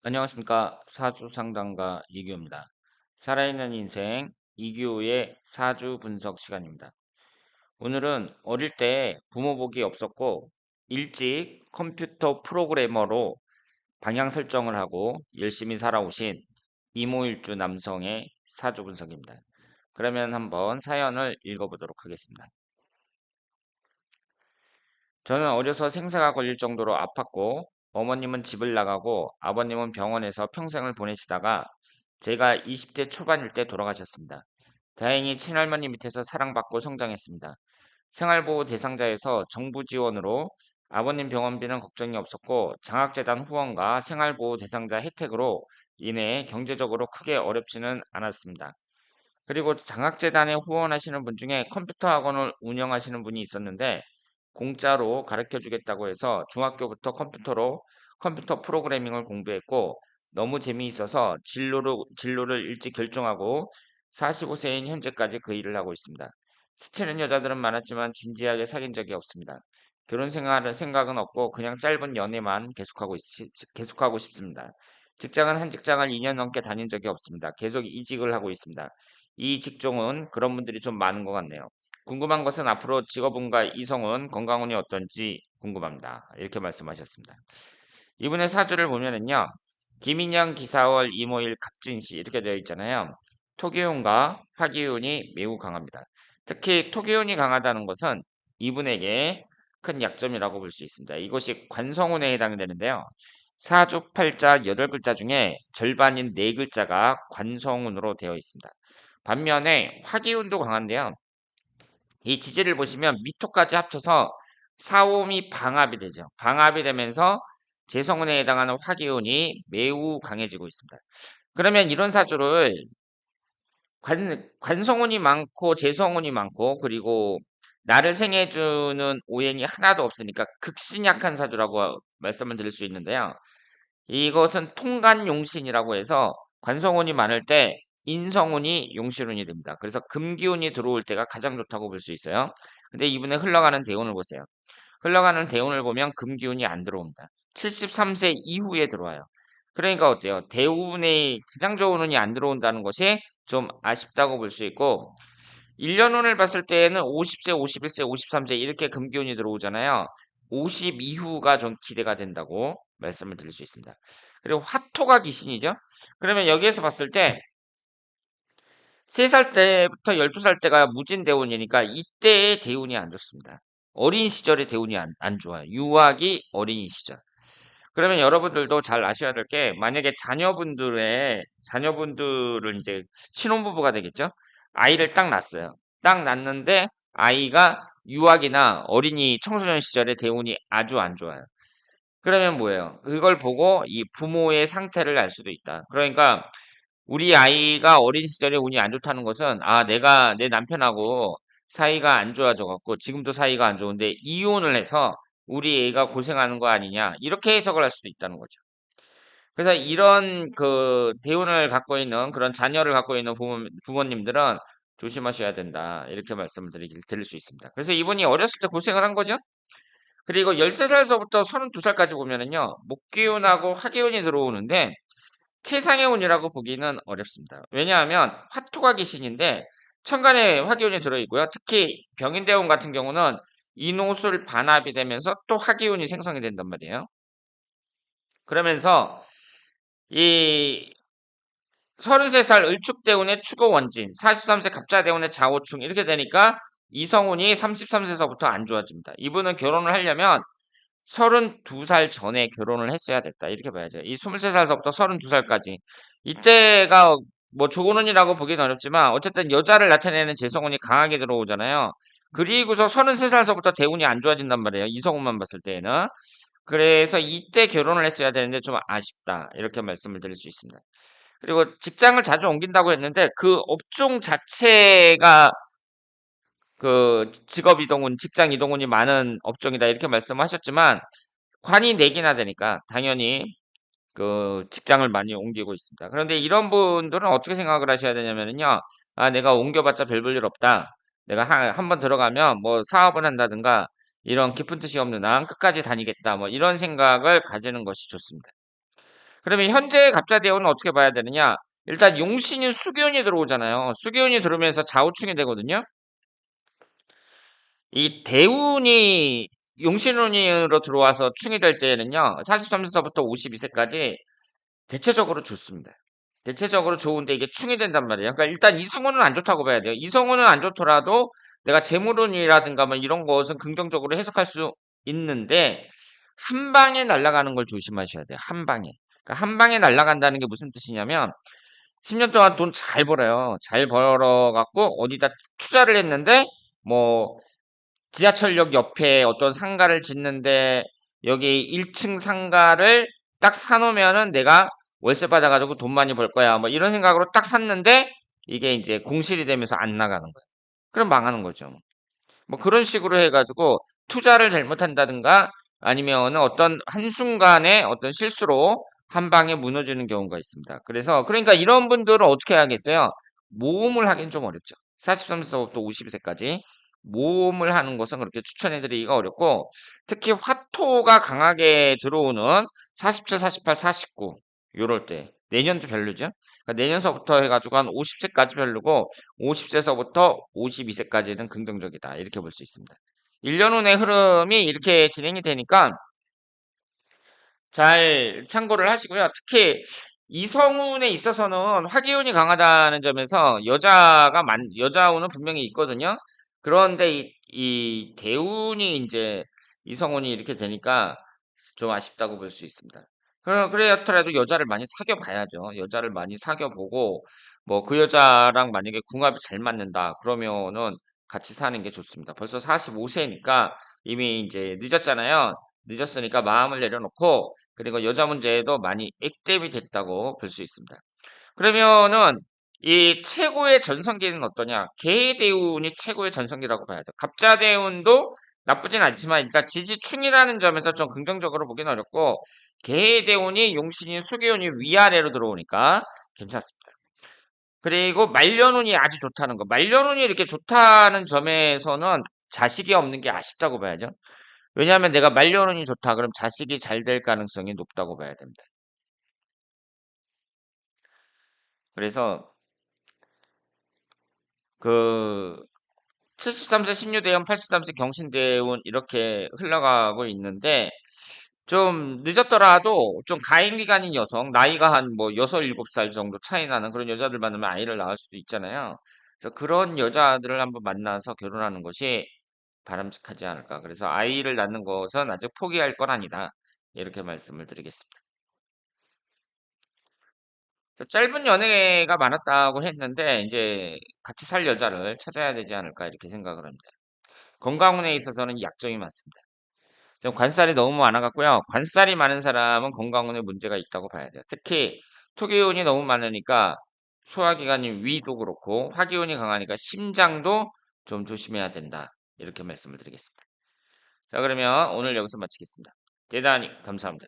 안녕하십니까. 사주상담가 이규호입니다. 살아있는 인생 이규호의 사주 분석 시간입니다. 오늘은 어릴 때 부모 복이 없었고 일찍 컴퓨터 프로그래머로 방향 설정을 하고 열심히 살아오신 이모일주 남성의 사주 분석입니다. 그러면 한번 사연을 읽어보도록 하겠습니다. 저는 어려서 생사가 걸릴 정도로 아팠고 어머님은 집을 나가고 아버님은 병원에서 평생을 보내시다가 제가 20대 초반일 때 돌아가셨습니다. 다행히 친할머니 밑에서 사랑받고 성장했습니다. 생활보호 대상자에서 정부 지원으로 아버님 병원비는 걱정이 없었고 장학재단 후원과 생활보호 대상자 혜택으로 인해 경제적으로 크게 어렵지는 않았습니다. 그리고 장학재단에 후원하시는 분 중에 컴퓨터 학원을 운영하시는 분이 있었는데 공짜로 가르쳐 주겠다고 해서 중학교부터 컴퓨터 프로그래밍을 공부했고 너무 재미있어서 진로를 일찍 결정하고 45세인 현재까지 그 일을 하고 있습니다. 스치는 여자들은 많았지만 진지하게 사귄 적이 없습니다. 결혼 생활을 생각은 없고 그냥 짧은 연애만 계속하고 싶습니다. 직장은 한 직장을 2년 넘게 다닌 적이 없습니다. 계속 이직을 하고 있습니다. 이 직종은 그런 분들이 좀 많은 것 같네요. 궁금한 것은 앞으로 직업운과 이성운, 건강운이 어떤지 궁금합니다. 이렇게 말씀하셨습니다. 이분의 사주를 보면은요. 김인영, 기사월, 이모일, 갑진시 이렇게 되어 있잖아요. 토기운과 화기운이 매우 강합니다. 특히 토기운이 강하다는 것은 이분에게 큰 약점이라고 볼 수 있습니다. 이것이 관성운에 해당이 되는데요. 사주 팔자 8글자 중에 절반인 4글자가 관성운으로 되어 있습니다. 반면에 화기운도 강한데요. 이 지지를 보시면 미토까지 합쳐서 사오미 방합이 되죠. 방합이 되면서 재성운에 해당하는 화기운이 매우 강해지고 있습니다. 그러면 이런 사주를 관성운이 많고 재성운이 많고 그리고 나를 생해주는 오행이 하나도 없으니까 극신약한 사주라고 말씀을 드릴 수 있는데요. 이것은 통간용신이라고 해서 관성운이 많을 때 인성운이 용신운이 됩니다. 그래서 금기운이 들어올 때가 가장 좋다고 볼 수 있어요. 근데 이분의 흘러가는 대운을 보세요. 흘러가는 대운을 보면 금기운이 안 들어옵니다. 73세 이후에 들어와요. 그러니까 어때요? 대운에 가장 좋은 운이 안 들어온다는 것이 좀 아쉽다고 볼 수 있고 1년운을 봤을 때에는 50세, 51세, 53세 이렇게 금기운이 들어오잖아요. 50 이후가 좀 기대가 된다고 말씀을 드릴 수 있습니다. 그리고 화토가 귀신이죠. 그러면 여기에서 봤을 때 3살 때부터 12살 때가 무진대운이니까 이때의 대운이 안 좋습니다. 어린 시절의 대운이 안 좋아요. 유아기 어린이 시절. 그러면 여러분들도 잘 아셔야 될 게 만약에 자녀분들을 이제 신혼부부가 되겠죠. 아이를 딱 낳았어요. 딱 낳는데 아이가 유아기나 어린이 청소년 시절에 대운이 아주 안 좋아요. 그러면 뭐예요? 그걸 보고 이 부모의 상태를 알 수도 있다. 그러니까 우리 아이가 어린 시절에 운이 안 좋다는 것은 내가 내 남편하고 사이가 안 좋아져 갖고 지금도 사이가 안 좋은데 이혼을 해서 우리 애가 고생하는 거 아니냐 이렇게 해석을 할 수도 있다는 거죠. 그래서 이런 그 대운을 갖고 있는 그런 자녀를 갖고 있는 부모님들은 조심하셔야 된다 이렇게 드릴 수 있습니다. 그래서 이분이 어렸을 때 고생을 한 거죠. 그리고 13살서부터 32살까지 보면은요 목기운하고 화기운이 들어오는데 최상의 운이라고 보기는 어렵습니다. 왜냐하면 화토가 귀신인데 천간에 화기운이 들어있고요. 특히 병인대운 같은 경우는 인호술 반합이 되면서 또 화기운이 생성이 된단 말이에요. 그러면서 이 33살 을축대운의 축어원진, 43세 갑자대운의 자오충 이렇게 되니까 이성운이 33세서부터 안 좋아집니다. 이분은 결혼을 하려면 32살 전에 결혼을 했어야 됐다. 이렇게 봐야죠. 이 23살서부터 32살까지. 이때가 뭐 좋은 운이라고 보기는 어렵지만 어쨌든 여자를 나타내는 재성운이 강하게 들어오잖아요. 그리고서 33살서부터 대운이 안 좋아진단 말이에요. 이성운만 봤을 때에는. 그래서 이때 결혼을 했어야 되는데 좀 아쉽다. 이렇게 말씀을 드릴 수 있습니다. 그리고 직장을 자주 옮긴다고 했는데 그 업종 자체가 그 직업 이동운, 직장 이동운이 많은 업종이다. 이렇게 말씀하셨지만 관이 4개나 되니까 당연히 그 직장을 많이 옮기고 있습니다. 그런데 이런 분들은 어떻게 생각을 하셔야 되냐면요. 내가 옮겨봤자 별 볼 일 없다. 내가 한번 들어가면 뭐 사업을 한다든가 이런 깊은 뜻이 없는 한 끝까지 다니겠다. 뭐 이런 생각을 가지는 것이 좋습니다. 그러면 현재 갑자 대운은 어떻게 봐야 되느냐? 일단 용신이 수기운이 들어오잖아요. 수기운이 들어오면서 좌우충이 되거든요. 이 대운이 용신운으로 들어와서 충이 될 때에는요. 43세부터 52세까지 대체적으로 좋습니다. 대체적으로 좋은데 이게 충이 된단 말이에요. 그러니까 일단 이성운은 안 좋다고 봐야 돼요. 이성운은 안 좋더라도 내가 재물운이라든가 뭐 이런 것은 긍정적으로 해석할 수 있는데 한 방에 날아가는 걸 조심하셔야 돼요. 한 방에. 그러니까 한 방에 날아간다는 게 무슨 뜻이냐면 10년 동안 돈 잘 벌어요. 잘 벌어갖고 어디다 투자를 했는데 뭐 지하철역 옆에 어떤 상가를 짓는데 여기 1층 상가를 딱 사놓으면은 내가 월세 받아가지고 돈 많이 벌 거야. 뭐 이런 생각으로 딱 샀는데 이게 이제 공실이 되면서 안 나가는 거예요. 그럼 망하는 거죠. 뭐 그런 식으로 해가지고 투자를 잘못한다든가 아니면은 어떤 한순간에 어떤 실수로 한 방에 무너지는 경우가 있습니다. 그래서 그러니까 이런 분들은 어떻게 해야겠어요? 모험을 하긴 좀 어렵죠. 43세부터 52세까지 모험을 하는 것은 그렇게 추천해드리기가 어렵고 특히 화토가 강하게 들어오는 47, 48, 49 요럴 때 내년도 별로죠. 그러니까 내년서부터 해가지고 한 50세까지 별로고 50세서부터 52세까지는 긍정적이다. 이렇게 볼 수 있습니다. 1년 후의 흐름이 이렇게 진행이 되니까 잘 참고를 하시고요. 특히 이성운에 있어서는 화기운이 강하다는 점에서 여자운은 분명히 있거든요. 그런데 이 대운이 이제 이성운이 이렇게 되니까 좀 아쉽다고 볼 수 있습니다. 그렇더라도 여자를 많이 사귀어 봐야죠. 여자를 많이 사귀어 보고 뭐 그 여자랑 만약에 궁합이 잘 맞는다 그러면은 같이 사는 게 좋습니다. 벌써 45세니까 이미 이제 늦었잖아요. 늦었으니까 마음을 내려놓고 그리고 여자 문제에도 많이 액땜이 됐다고 볼 수 있습니다. 그러면은 이 최고의 전성기는 어떠냐? 개해대운이 최고의 전성기라고 봐야죠. 갑자대운도 나쁘진 않지만 그러니까 지지충이라는 점에서 좀 긍정적으로 보긴 어렵고 개해대운이 용신이 수기운이 위아래로 들어오니까 괜찮습니다. 그리고 말년운이 아주 좋다는 거. 말년운이 이렇게 좋다는 점에서는 자식이 없는 게 아쉽다고 봐야죠. 왜냐하면 내가 말년운이 좋다. 그럼 자식이 잘 될 가능성이 높다고 봐야 됩니다. 그래서 그 73세 신유대원, 83세 경신대운 이렇게 흘러가고 있는데 좀 늦었더라도 좀 가임기간인 여성, 나이가 한 뭐 6, 7살 정도 차이 나는 그런 여자들 만나면 아이를 낳을 수도 있잖아요. 그래서 그런 여자들을 한번 만나서 결혼하는 것이 바람직하지 않을까. 그래서 아이를 낳는 것은 아직 포기할 건 아니다. 이렇게 말씀을 드리겠습니다. 짧은 연애가 많았다고 했는데 이제 같이 살 여자를 찾아야 되지 않을까 이렇게 생각을 합니다. 건강운에 있어서는 약점이 많습니다. 좀 관살이 너무 많아갖고요. 관살이 많은 사람은 건강운에 문제가 있다고 봐야 돼요. 특히 토기운이 너무 많으니까 소화기관인 위도 그렇고 화기운이 강하니까 심장도 좀 조심해야 된다. 이렇게 말씀을 드리겠습니다. 자, 그러면 오늘 여기서 마치겠습니다. 대단히 감사합니다.